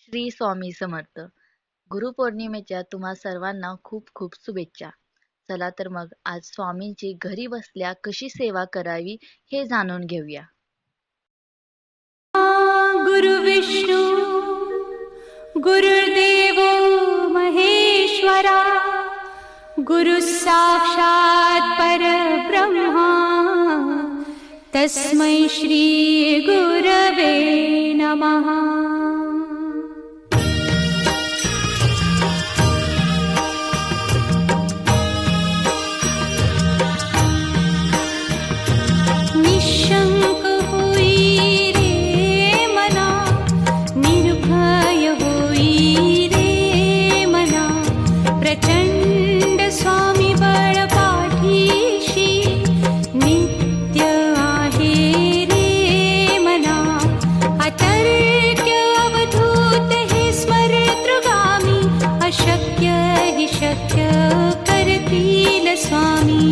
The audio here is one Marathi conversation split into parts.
श्री स्वामी समर्थ. गुरुपौर्णिमेच्या तुम्हा सर्वांना खूप खूप शुभेच्छा. चला तर मग आज स्वामींची घरी बसल्या कशी सेवा करावी हे जाणून घेऊया. गुरु विष्णु गुरुर्देवो महेश्वरा गुरु साक्षात् परब्रह्मा तस्मै श्री गुरवे नमः. निशंक होई रे मना, निर्भय होई रे मना, प्रचंड स्वामी बळ पाठीशी नित्य आहे रे मना. अतर्क्य अवधूत हे स्मरतृगामी, अशक्य हि शक्य करतील स्वामी.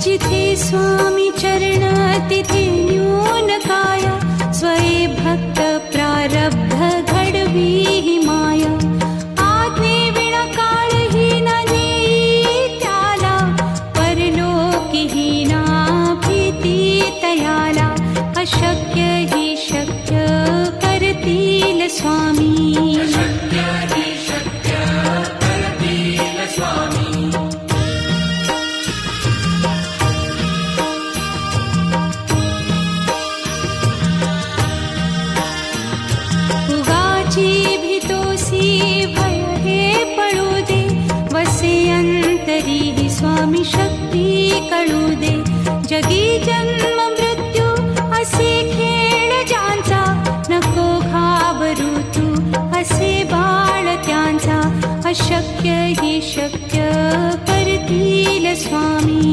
जिथे स्वामी चरण तिथे न्यून काया, स्वये भक्त प्रारब्ध घडवी ही माया. आज्ञे विना काळही न नेई त्याला, परलोकी ही ना भीती तयाला. अशक्य ही शक्य करतील स्वामी. भीतोसी भय हे पळू दे, वसे अंतरी ही स्वामी शक्ती कळू दे. जगी जन्म मृत्यू असे खेळ ज्यांचा, नको घाबरू तू असे बाळ त्यांचा. अशक्य ही शक्य करतील स्वामी.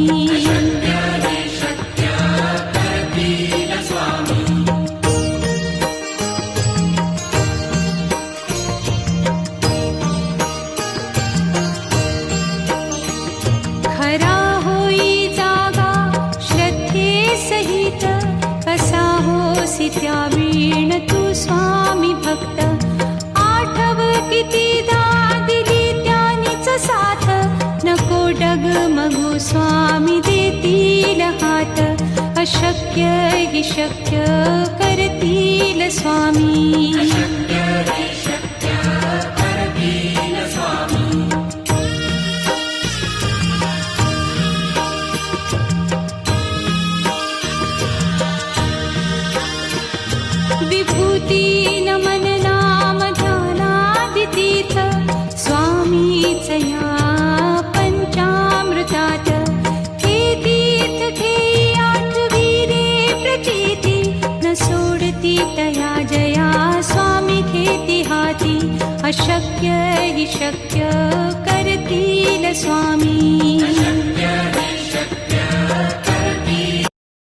खरा होई जागा श्रद्धे सहित, कसा होसी त्या वीण तू स्वामी भक्त. आठव कितीदा दिली त्यानीच साथ, नको डगमगू स्वामी देतील हात. अशक्य हि शक्य करतील स्वामी. विभूती नमन नाम ध्यानादितीर्थ, स्वामीच या पंचामृतात. हे तीर्थ घेई आठवी रे प्रचिती, न सोडती तया जया स्वामी घेती हाती. अशक्य हि शक्य करतील स्वामी.